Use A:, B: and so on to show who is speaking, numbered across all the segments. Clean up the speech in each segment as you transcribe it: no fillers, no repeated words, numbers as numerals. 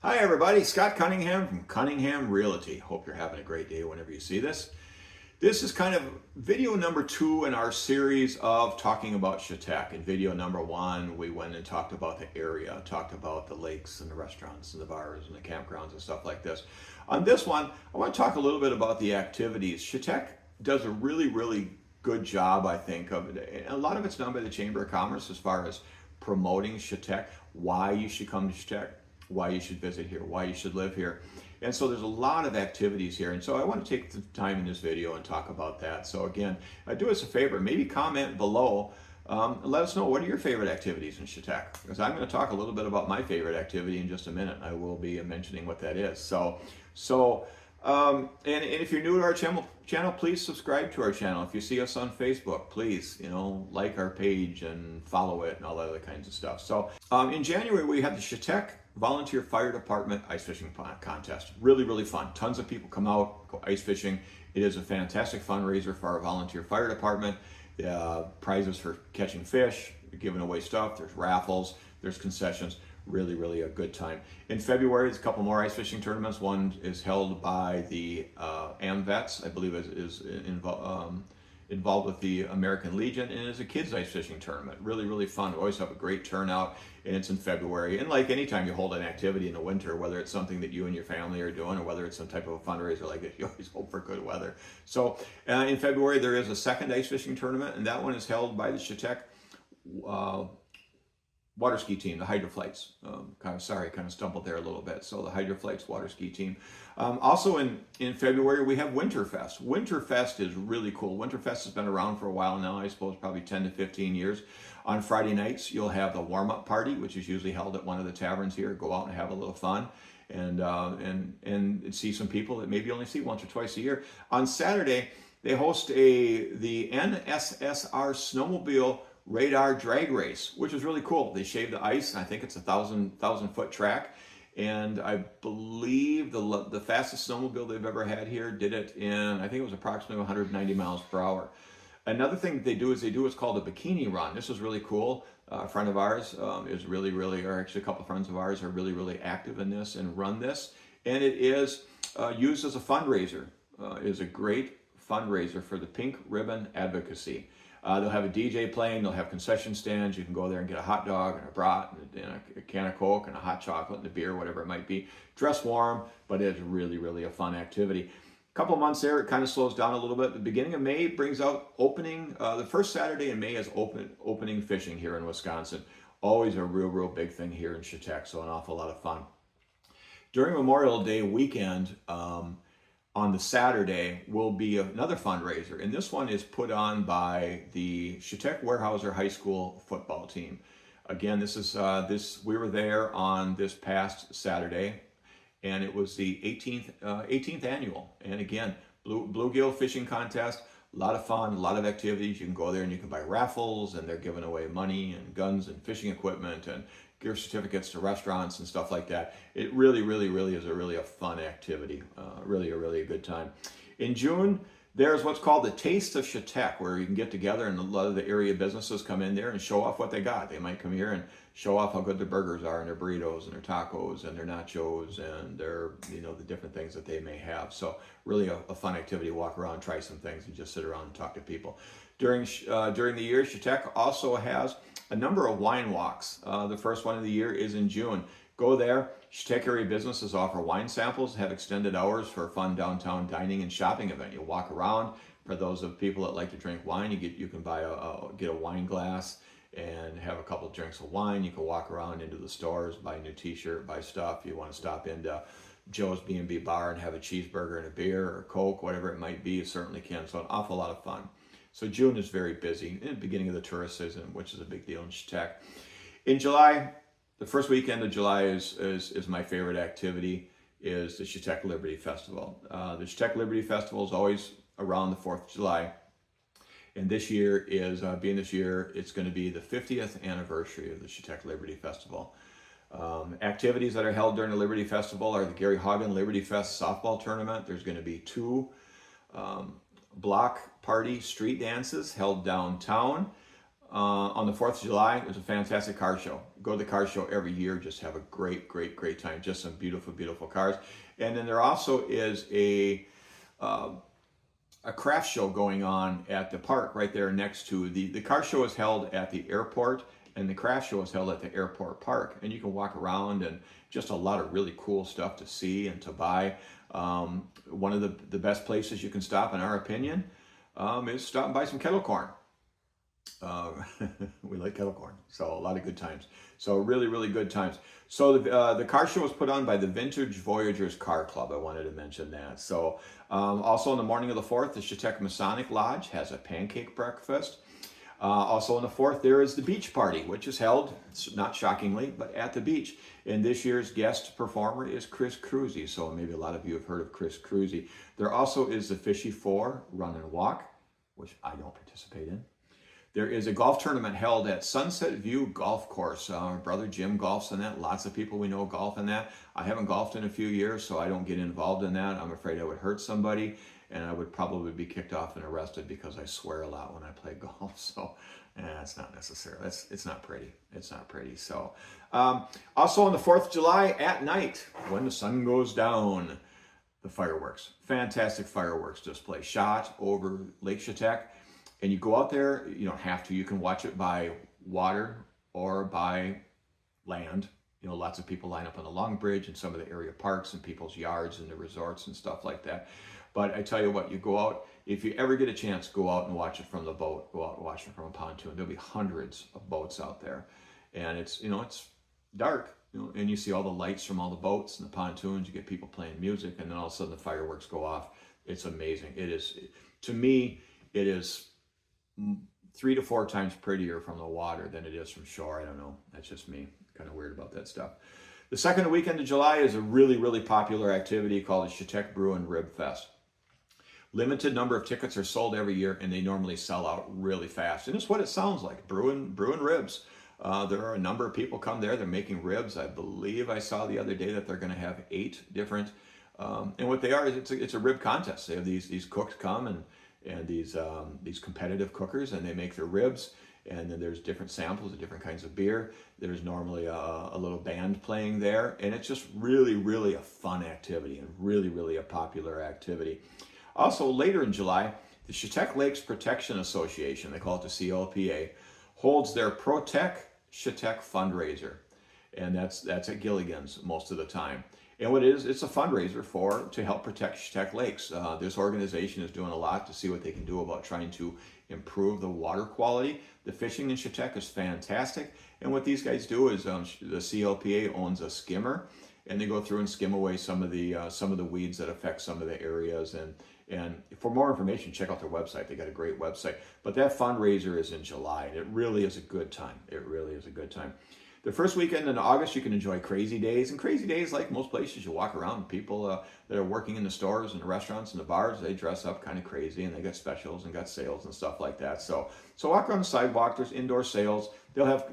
A: Hi everybody, Scott Cunningham from Cunningham Realty. Hope you're having a great day whenever you see this. This is kind of video number 2 in our series of talking about Chetek. In video number 1, we went and talked about the area, talked about the lakes and the restaurants and the bars and the campgrounds and stuff like this. On this one, I want to talk a little bit about the activities. Chetek does a really good job, I think, of it. A lot of it's done by the Chamber of Commerce as far as promoting Chetek, why you should come to Chetek, why you should visit here, why you should live here. And so there's a lot of activities here. And so I want to take the time in this video and talk about that. So again, do us a favor, maybe comment below. Let us know, what are your favorite activities in Chetek? Because I'm going to talk a little bit about my favorite activity in just a minute. I will be mentioning what that is. And if you're new to our channel, please subscribe to our channel. If you see us on Facebook, please, like our page and follow it and all that other kinds of stuff. So in January, we had the Chetek Volunteer Fire Department Ice Fishing Contest. Really fun. Tons of people come out, go ice fishing. It is a fantastic fundraiser for our volunteer fire department. Prizes for catching fish, giving away stuff. There's raffles, there's concessions. Really a good time. In February, there's a couple more ice fishing tournaments. One is held by the AMVETS, I believe is involved with the American Legion, and it's a kids ice fishing tournament. Really fun. We always have a great turnout, and it's in February. And like anytime you hold an activity in the winter, whether it's something that you and your family are doing or whether it's some type of a fundraiser like this, you always hope for good weather. So in February, there is a second ice fishing tournament, and that one is held by the Chetek water ski team, the Hydroflights. Kind of stumbled there a little bit. So the Hydroflights water ski team. Also in February, we have Winterfest. Winterfest is really cool. Winterfest has been around for a while now, I suppose probably 10 to 15 years. On Friday nights, you'll have the warm-up party, which is usually held at one of the taverns here. Go out and have a little fun and see some people that maybe you only see once or twice a year. On Saturday, they host the NSSR Snowmobile Radar Drag Race, which is really cool. They shave the ice, and I think it's a 1,000-foot track. And I believe the fastest snowmobile they've ever had here did it in, I think it was approximately 190 miles per hour. Another thing that they do what's called a bikini run. This is really cool. A friend of ours is or actually a couple of friends of ours are really active in this and run this. And it is used as a fundraiser. It is a great fundraiser for the Pink Ribbon Advocacy. They'll have a DJ playing, they'll have concession stands. You can go there and get a hot dog and a brat and a can of Coke and a hot chocolate and a beer, whatever it might be. Dress warm, but it's really a fun activity. A couple months there, it kind of slows down a little bit. The beginning of May brings out opening. The first Saturday in May is opening fishing here in Wisconsin. Always a real big thing here in Chetek, so an awful lot of fun. During Memorial Day weekend, on the Saturday will be another fundraiser, and this one is put on by the Chetek Weyerhaeuser High School football team. Again, we were there on this past Saturday, and it was the 18th annual. And again, bluegill fishing contest, a lot of fun, a lot of activities. You can go there and you can buy raffles, and they're giving away money and guns and fishing equipment and gift certificates to restaurants and stuff like that. It really is a fun activity. Really a good time. In June, there's what's called the Taste of Chetek, where you can get together and a lot of the area businesses come in there and show off what they got. They might come here and show off how good their burgers are and their burritos and their tacos and their nachos and their, the different things that they may have. So really a fun activity. Walk around, try some things, and just sit around and talk to people. During the year, Chetek also has a number of wine walks. The first one of the year is in June. Go there. Chetek area businesses offer wine samples, have extended hours for a fun downtown dining and shopping event. You walk around. For those of people that like to drink wine, you can buy get a wine glass and have a couple of drinks of wine. You can walk around into the stores, buy a new t-shirt, buy stuff. You want to stop into Joe's B&B bar and have a cheeseburger and a beer or Coke, whatever it might be, you certainly can. So an awful lot of fun. So June is very busy, in the beginning of the tourist season, which is a big deal in Chetek. In July, the first weekend of July is my favorite activity, is the Chetek Liberty Festival. The Chetek Liberty Festival is always around the 4th of July. And this year it's going to be the 50th anniversary of the Chetek Liberty Festival. Activities that are held during the Liberty Festival are the Gary Hagen Liberty Fest softball tournament. There's going to be 2 block party street dances held downtown. on the 4th of July, there's a fantastic car show. Go to the car show every year, just have a great, great, great time. Just some beautiful, beautiful cars. And then there also is a craft show going on at the park right there next to the car show is held at the airport, and the craft show is held at the airport park. And you can walk around, and just a lot of really cool stuff to see and to buy. One of the best places you can stop, in our opinion, is stop and buy some kettle corn. We like kettle corn, so a lot of good times. So really, really good times. So the car show was put on by the Vintage Voyagers Car Club. I wanted to mention that. So also on the morning of the 4th, the Chetek Masonic Lodge has a pancake breakfast. Also on the 4th, there is the beach party, which is held, not shockingly, but at the beach. And this year's guest performer is crgwi. So maybe a lot of you have heard of crgwi. There also is the Fishy 4 Run and Walk, which I don't participate in. There is a golf tournament held at Sunset View Golf Course. Our brother Jim golfs in that. Lots of people we know golf in that. I haven't golfed in a few years, so I don't get involved in that. I'm afraid I would hurt somebody, and I would probably be kicked off and arrested because I swear a lot when I play golf. So it's not necessary. It's not pretty. It's not pretty. So also on the 4th of July at night, when the sun goes down, the fireworks. Fantastic fireworks display shot over Lake Chetek. And you go out there, you don't have to, you can watch it by water or by land. You know, lots of people line up on the Long Bridge and some of the area parks and people's yards and the resorts and stuff like that. But I tell you what, you go out, if you ever get a chance, go out and watch it from the boat, go out and watch it from a pontoon. There'll be hundreds of boats out there. And it's, you know, it's dark, you know, and you see all the lights from all the boats and the pontoons, you get people playing music, and then all of a sudden the fireworks go off. It's amazing. It is, to me, it is 3 to 4 times prettier from the water than it is from shore. I don't know. That's just me. Kind of weird about that stuff. The second weekend of July is a really, really popular activity called the Chetek Brew and Rib Fest. Limited number of tickets are sold every year, and they normally sell out really fast. And it's what it sounds like, brew and ribs. There are a number of people come there. They're making ribs. I believe I saw the other day that they're going to have 8 different. And what they are is it's a rib contest. They have these cooks come and these competitive cookers, and they make their ribs, and then there's different samples of different kinds of beer. There's normally a little band playing there, and it's just really, really a fun activity and really, really a popular activity. Also later in July, the Chetek Lakes Protection Association, they call it the CLPA, holds their Protect Chetek fundraiser, and that's at Gilligan's most of the time. And what it is, it's a fundraiser to help protect Chetek Lakes. This organization is doing a lot to see what they can do about trying to improve the water quality. The fishing in Chetek is fantastic. And what these guys do is the CLPA owns a skimmer, and they go through and skim away some of the weeds that affect some of the areas. And for more information, check out their website. They got a great website. But that fundraiser is in July, and it really is a good time. It really is a good time. The first weekend in August, you can enjoy Crazy Days. And Crazy Days, like most places, you walk around, people that are working in the stores and the restaurants and the bars, they dress up kind of crazy, and they got specials and got sales and stuff like that. So walk around the sidewalk. There's indoor sales. They'll have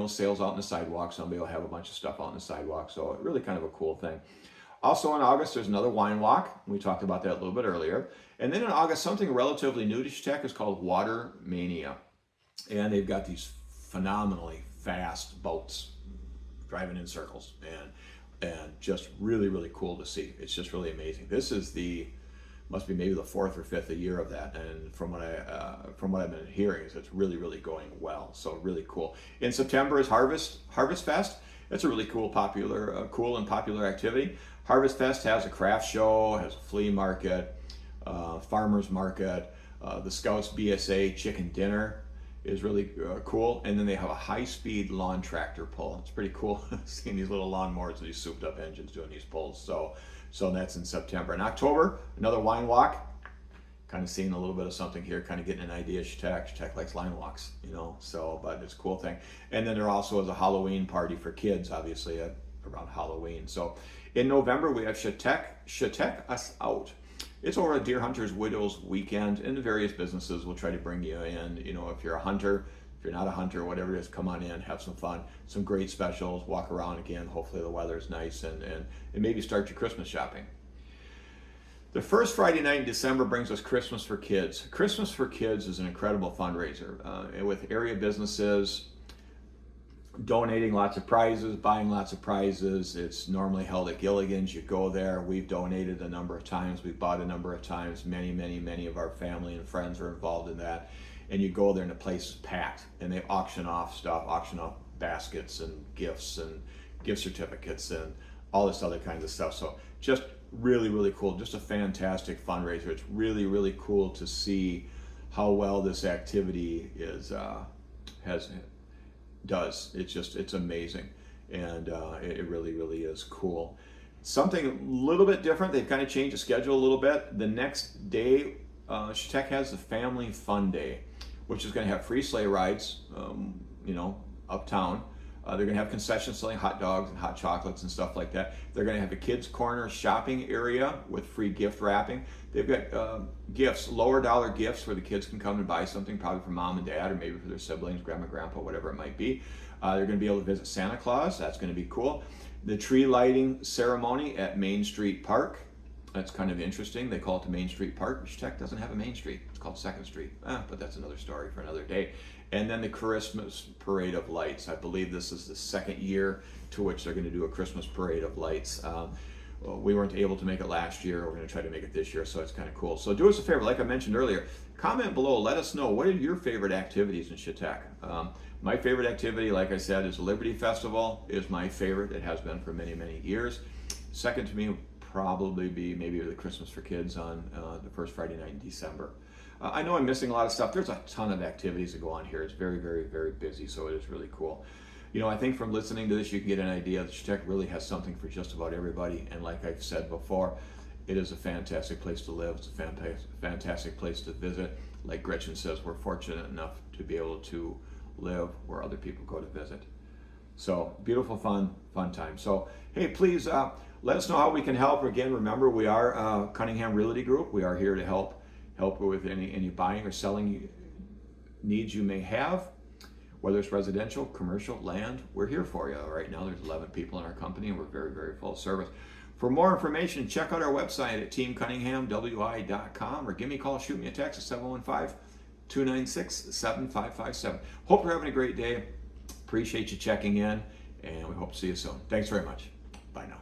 A: sales out on the sidewalk. Somebody will have a bunch of stuff out on the sidewalk. So really kind of a cool thing. Also in August, there's another wine walk. We talked about that a little bit earlier. And then in August, something relatively new to Chetek is called Water Mania. And they've got these phenomenally fast boats driving in circles, and just really, really cool to see. It's just really amazing. This is must be maybe the 4th or 5th year of that, and from what I've been hearing is it's really, really going well. So really cool. In September is Harvest Fest. It's a really cool and popular activity. Harvest Fest has a craft show, has a flea market, farmers market, the Scouts BSA chicken dinner is really cool, and then they have a high-speed lawn tractor pull. It's pretty cool seeing these little lawnmowers with these souped-up engines doing these pulls. So that's in September. In October, another wine walk. Kind of seeing a little bit of something here, kind of getting an idea of Chetek. Chetek likes line walks, but it's a cool thing. And then there also is a Halloween party for kids, obviously, around Halloween. So in November, we have Chetek Us Out. It's over a Deer Hunters Widows Weekend, and the various businesses will try to bring you in. If you're a hunter, if you're not a hunter, whatever it is, come on in, have some fun. Some great specials, walk around again. Hopefully the weather's nice, and maybe start your Christmas shopping. The first Friday night in December brings us Christmas for Kids. Christmas for Kids is an incredible fundraiser with area businesses donating lots of prizes, buying lots of prizes. It's normally held at Gilligan's. You go there. We've donated a number of times. We've bought a number of times. Many of our family and friends are involved in that. And you go there and the place is packed. And they auction off stuff, auction off baskets and gifts and gift certificates and all this other kinds of stuff. So just really cool. Just a fantastic fundraiser. It's really cool to see how well this activity does. It's amazing, and it really is cool. Something a little bit different. They've kind of changed the schedule a little bit. The next day, Chetek has the Family Fun Day, which is going to have free sleigh rides, uptown. They're going to have concessions selling hot dogs and hot chocolates and stuff like that. They're going to have a kids' corner shopping area with free gift wrapping. They've got gifts, lower dollar gifts where the kids can come and buy something, probably for mom and dad or maybe for their siblings, grandma, grandpa, whatever it might be. They're going to be able to visit Santa Claus. That's going to be cool. The tree lighting ceremony at Main Street Park. That's kind of interesting. They call it the Main Street Park. Chetek doesn't have a Main Street. It's called 2nd Street. But that's another story for another day. And then the Christmas Parade of Lights. I believe this is the second year to which they're going to do a Christmas Parade of Lights. We weren't able to make it last year. We're going to try to make it this year, so it's kind of cool. So do us a favor, like I mentioned earlier, comment below. Let us know, what are your favorite activities in Chetek? My favorite activity, like I said, is the Liberty Festival is my favorite. It has been for many years. Second to me would probably be maybe the Christmas for Kids on the first Friday night in December. I know I'm missing a lot of stuff. There's a ton of activities that go on here. It's very busy, so it is really cool. I think from listening to this, you can get an idea that Chetek really has something for just about everybody. And like I've said before, it is a fantastic place to live. It's a fantastic place to visit. Like Gretchen says, we're fortunate enough to be able to live where other people go to visit. So beautiful, fun time. So hey, please let us know how we can help. Again, remember, we are Cunningham Realty Group. We are here to help with any buying or selling needs you may have, whether it's residential, commercial, land. We're here for you. Right now there's 11 people in our company and we're very full service. For more information, check out our website at teamcunninghamwi.com or give me a call, shoot me a text at 715-296-7557. Hope you're having a great day. Appreciate you checking in, and we hope to see you soon. Thanks very much. Bye now.